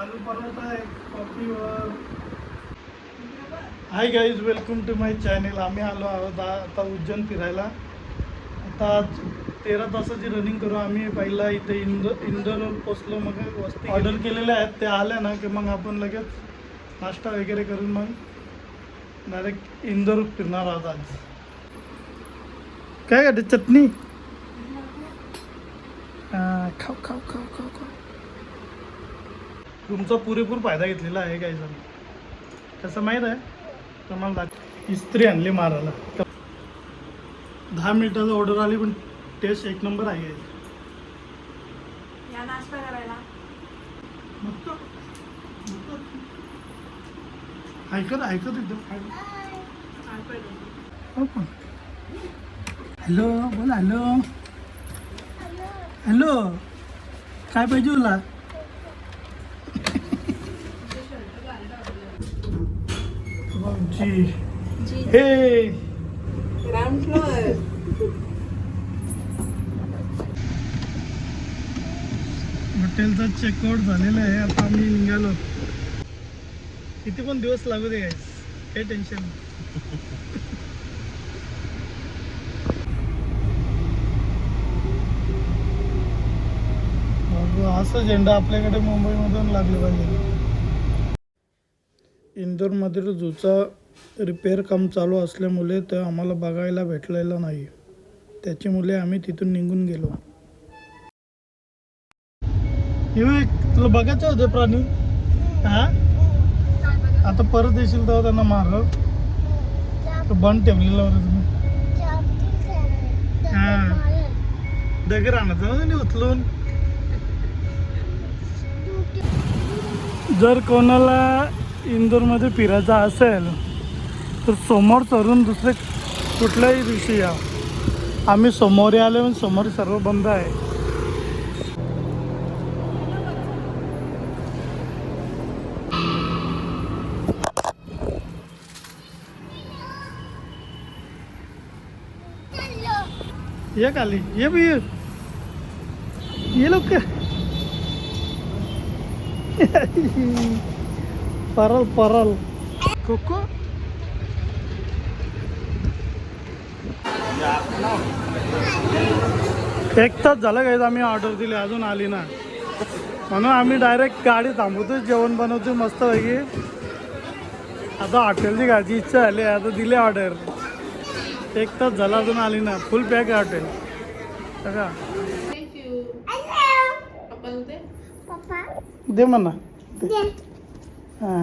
आलू परोठा आहे कॉफीवर. Hi guys, welcome to my channel. आम्ही आलो आहोत आता उज्जैन फिरायला. आता 13 तासाची रनिंग करू आम्ही. पहिला इथे इंदोरवर पोचलो, मग वस्ती ऑर्डर केलेल्या आहेत, ते आल्या ना की मग आपण लगेच नाश्ता वगैरे करून मग डायरेक्ट इंदोर फिरणार आहोत. आज काय करते? चटणी खाऊ खाऊ खाऊ खाऊ खाऊ. तुमचा पुरेपूर फायदा घेतलेला आहे काय जण. कसं माहीत आहे तुम्हाला? इस्त्री आणली मारायला. 10 मिनिटाचा ऑर्डर आली, पण टेस्ट एक नंबर आहे. या नाश्ता करायला ऐकत एकदम. हॅलो बोल. हॅलो हॅलो, काय पाहिजे तुला? जी हे ग्राउंड फ्लोअर. हॉटेलचा चेकआउट झालेला आहे. आता आम्ही निघालो. किती पण दिवस लागू दे गाईस, काही टेन्शन नाही. असं झेंडा आपल्याकडे मुंबईमधून लागले पाहिजे. इंदोरमध्ये झूचा रिपेअर काम चालू असल्यामुळे ते आम्हाला बघायला भेटलेलं नाही. त्याच्यामुळे आम्ही तिथून निघून गेलो. तुला बघायचं होतं प्राणी? हा, आता परत येशील तेव्हा त्यांना मारलं. बंद ठेवलेलं होतं तुम्ही. हा, दगड आणायचं उचलून. जर कोणाला इंदोरमध्ये फिरायचं असेल तर समोर चढून दुसरे कुठल्याही दिवशी या. आम्ही समोर आले, पण समोर सर्व बंद आहे. ये खाली ये भी ये लोक. परल परल कोको. एक तास झाला काय आम्ही ऑर्डर दिली, अजून आली ना. म्हणून आम्ही डायरेक्ट गाडी थांबवतो, जेवण बनवतो मस्त पैकी. आता हॉटेलची घ्यायची इच्छा झाली, आता दिली ऑर्डर. 1 तास झाला, अजून आली ना. फुल पॅक आहे हॉटेल बघा. दे म्हणा.